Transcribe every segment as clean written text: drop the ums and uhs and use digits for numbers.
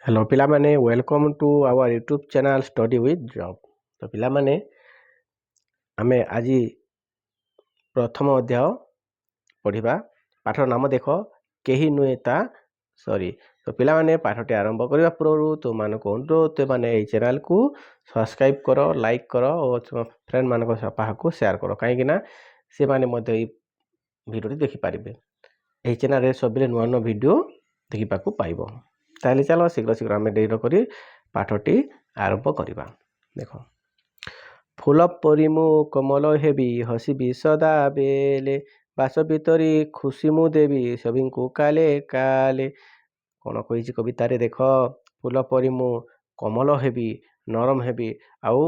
Hello ପିଲାମାନେ, welcome to our YouTube channel study with ଜବ୍। ତ ପିଲାମାନେ, ଆମେ ଆଜି ପ୍ରଥମ ଅଧ୍ୟାୟ ପଢ଼ିବା। ପାଠର ନାମ ଦେଖ, କେହି ନୁହେଁ ତା ସରି। ତ ପିଲାମାନେ, ପାଠଟି ଆରମ୍ଭ କରିବା ପୂର୍ବରୁ ତୁମମାନଙ୍କୁ ଅନୁରୋଧ, ତୁମମାନେ ଏହି ଚ୍ୟାନେଲ୍କୁ ସବସ୍କ୍ରାଇବ୍ କର, ଲାଇକ୍ କର ଓ ଫ୍ରେଣ୍ଡମାନଙ୍କ ପାଖକୁ ସେୟାର କର, କାହିଁକିନା ସେମାନେ ମଧ୍ୟ ଏହି ଭିଡ଼ିଓଟି ଦେଖିପାରିବେ। ଏହି ଚ୍ୟାନେଲ୍ରେ ସବୁବେଳେ ନୂଆ ନୂଆ ଭିଡ଼ିଓ ଦେଖିବାକୁ ପାଇବ। ତାହେଲେ ଚାଲ ଶୀଘ୍ର ଶୀଘ୍ର ଆମେ ଡେରି କରି ପାଠଟି ଆରମ୍ଭ କରିବା। ଦେଖ, ଫୁଲ ପରି ମୁଁ କୋମଳ ହେବି, ହସିବି ସଦା ବେଲେ, ବାସ ଭିତରି ଖୁସି ମୁଁ ଦେବି ସଭିଙ୍କୁ କାଲେ କାଲେ। କ'ଣ କହିଛି କବିତାରେ? ଦେଖ, ଫୁଲ ପରି ମୁଁ କୋମଳ ହେବି, ନରମ ହେବି, ଆଉ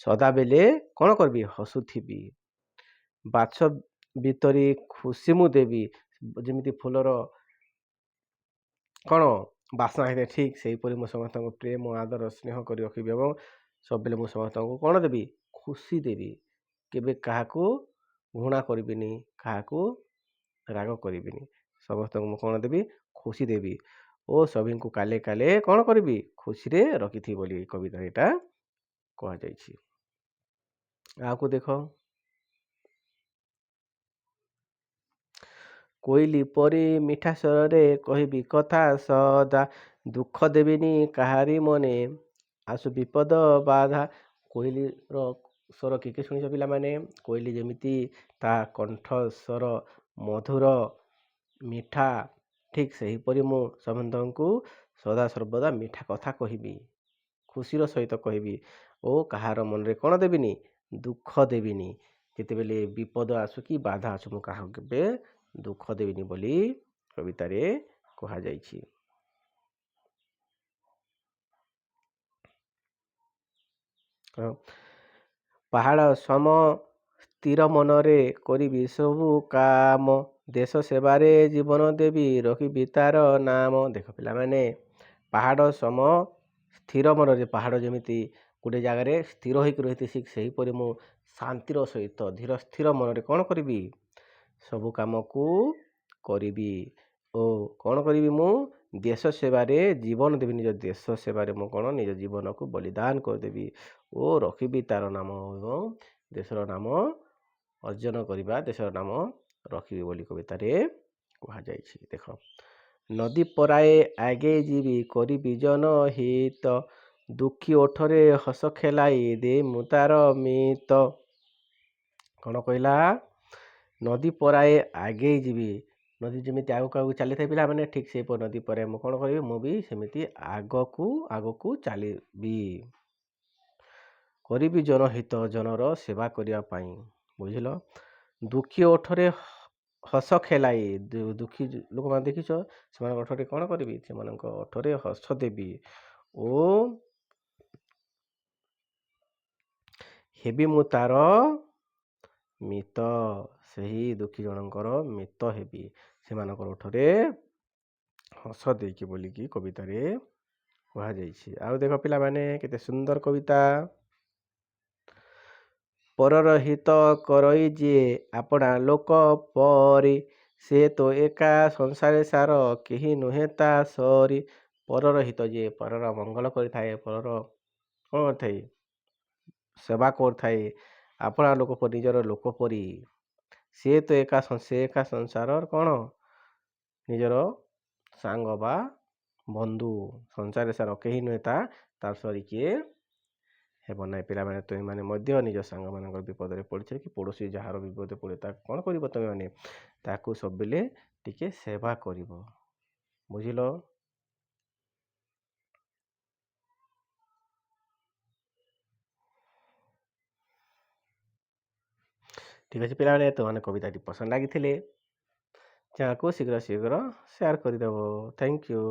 ସଦାବେଲେ କ'ଣ କରିବି? ହସୁଥିବି। ବାଛ ଭିତରି ଖୁସି ମୁଁ ଦେବି, ଯେମିତି ଫୁଲର କ'ଣ ବାସ୍ନା ହେଇଥାଏ, ଠିକ୍ ସେହିପରି ମୁଁ ସମସ୍ତଙ୍କୁ ପ୍ରେମ ଆଦର ସ୍ନେହ କରି ରଖିବି ଏବଂ ସବୁବେଳେ ମୁଁ ସମସ୍ତଙ୍କୁ କ'ଣ ଦେବି? ଖୁସି ଦେବି। କେବେ କାହାକୁ ଘୃଣା କରିବିନି, କାହାକୁ ରାଗ କରିବିନି, ସମସ୍ତଙ୍କୁ ମୁଁ କ'ଣ ଦେବି? ଖୁସି ଦେବି ଓ ସଭିଙ୍କୁ କାଲେ କାଲେ କ'ଣ କରିବି? ଖୁସିରେ ରଖିଥିବି ବୋଲି କବିତାରେ ଏଇଟା କୁହାଯାଇଛି। ଆଗକୁ ଦେଖ, କୋଇଲି ପରି ମିଠା ସ୍ୱରରେ କହିବି କଥା ସଦା, ଦୁଃଖ ଦେବିନି କାହାରି ମନେ, ଆସୁ ବିପଦ ବାଧା। କୋଇଲିର ସ୍ୱର କିଏ କିଏ ଶୁଣିଛ ପିଲାମାନେ? କୋଇଲି ଯେମିତି ତା କଣ୍ଠ ସ୍ୱର ମଧୁର ମିଠା, ଠିକ୍ ସେହିପରି ମୁଁ ସମସ୍ତଙ୍କୁ ସଦା ସର୍ବଦା ମିଠା କଥା କହିବି, ଖୁସିର ସହିତ କହିବି ଓ କାହାର ମନରେ କ'ଣ ଦେବିନି? ଦୁଃଖ ଦେବିନି। ଯେତେବେଳେ ବିପଦ ଆସୁ କି ବାଧା ଆସୁ, ମୁଁ କାହାକୁ କେବେ ଦୁଃଖ ଦେବିନି ବୋଲି କବିତାରେ କୁହାଯାଇଛି। ପାହାଡ଼ ସମ ସ୍ଥିର ମନରେ କରିବି ସବୁ କାମ, ଦେଶ ସେବାରେ ଜୀବନ ଦେବି ରଖିବି ତାର ନାମ। ଦେଖ ପିଲାମାନେ, ପାହାଡ଼ ସମ ସ୍ଥିର ମନରେ, ପାହାଡ଼ ଯେମିତି ଗୋଟେ ଜାଗାରେ ସ୍ଥିର ହୋଇକି ରହିଥାଏ, ଠିକ୍ ସେହିପରି ମୁଁ ଶାନ୍ତିର ସହିତ ଧୀର ସ୍ଥିର ମନରେ କ'ଣ କରିବି? ସବୁ କାମକୁ କରିବି ଓ କ'ଣ କରିବି? ମୁଁ ଦେଶ ସେବାରେ ଜୀବନ ଦେବି, ନିଜ ଦେଶ ସେବାରେ ମୁଁ କ'ଣ ନିଜ ଜୀବନକୁ ବଳିଦାନ କରିଦେବି ଓ ରଖିବି ତାର ନାମ ଏବଂ ଦେଶର ନାମ ଅର୍ଜନ କରିବା, ଦେଶର ନାମ ରଖିବି ବୋଲି କବିତାରେ କୁହାଯାଇଛି। ଦେଖ, ନଦୀ ପରାଏ ଆଗେଇ ଯିବି କରିବି ଜନହିତ, ଦୁଃଖୀ ଓଠରେ ହସ ଖେଳାଇ ଦେ ମୁଁ ତାର ମିତ। କ'ଣ କହିଲା? ନଦୀ ପରାଏ ଆଗେଇ ଯିବି, ନଦୀ ଯେମିତି ଆଗକୁ ଆଗକୁ ଚାଲିଥାଏ ପିଲାମାନେ, ଠିକ୍ ସେହିପରି ନଦୀ ପରେ ମୁଁ କ'ଣ କରିବି? ମୁଁ ବି ସେମିତି ଆଗକୁ ଆଗକୁ ଚାଲିବି, କରିବି ଜନହିତ, ଜନର ସେବା କରିବା ପାଇଁ। ବୁଝିଲ? ଦୁଃଖୀ ଓଠରେ ହସ ଖେଳାଇ, ଦୁଃଖୀ ଲୋକମାନେ ଦେଖିଛ, ସେମାନଙ୍କ ଓଠରେ କ'ଣ କରିବି? ସେମାନଙ୍କ ଓଠରେ ହସ ଦେବି ଓ ହେବି ମୁଁ ତାର ମିତ, ସେହି ଦୁଃଖୀ ଜଣଙ୍କର ମିତ ହେବି, ସେମାନଙ୍କର ଓଠରେ ହସ ଦେଇକି ବୋଲିକି କବିତାରେ କୁହାଯାଇଛି। ଆଉ ଦେଖ ପିଲାମାନେ, କେତେ ସୁନ୍ଦର କବିତା। ପରର ହିତ କରଇ ଯିଏ ଆପଣା ଲୋକ ପରି, ସେ ତ ଏକା ସଂସାରେ ସାର କେହି ନୁହେଁ ତା ସରି। ପରର ହିତ, ଯିଏ ପରର ମଙ୍ଗଳ କରିଥାଏ, ପରର କ'ଣ କରିଥାଏ? ସେବା କରିଥାଏ, ଆପଣା ଲୋକ ପରି, ନିଜର ଲୋକ ପରି, ସେ ତ ଏକା ସଂସାରର କ'ଣ? ନିଜର ସାଙ୍ଗ ବା ବନ୍ଧୁ, ସଂସାରରେ ସାର କେହି ନୁହେଁ ତାର ସରି କିଏ ହେବ ନାହିଁ। ପିଲାମାନେ, ତୁମେମାନେ ମଧ୍ୟ ନିଜ ସାଙ୍ଗମାନଙ୍କର ବିପଦରେ ପଡ଼ିଛ କି ପଡ଼ୋଶୀ ଯାହାର ବିପଦରେ ପଡ଼େ, ତାକୁ କ'ଣ କରିବ? ତୁମେମାନେ ତାକୁ ସବୁବେଳେ ଟିକେ ସେବା କରିବ। ବୁଝିଲ? ଠିକ୍ ଅଛି ପିଲାମାନେ, ତୁମମାନେ କବିତାଟି ପସନ୍ଦ ଲାଗିଥିଲେ ଚ୍ୟାନେଲ୍କୁ ଶୀଘ୍ର ଶୀଘ୍ର ସେୟାର କରିଦେବ। Thank you.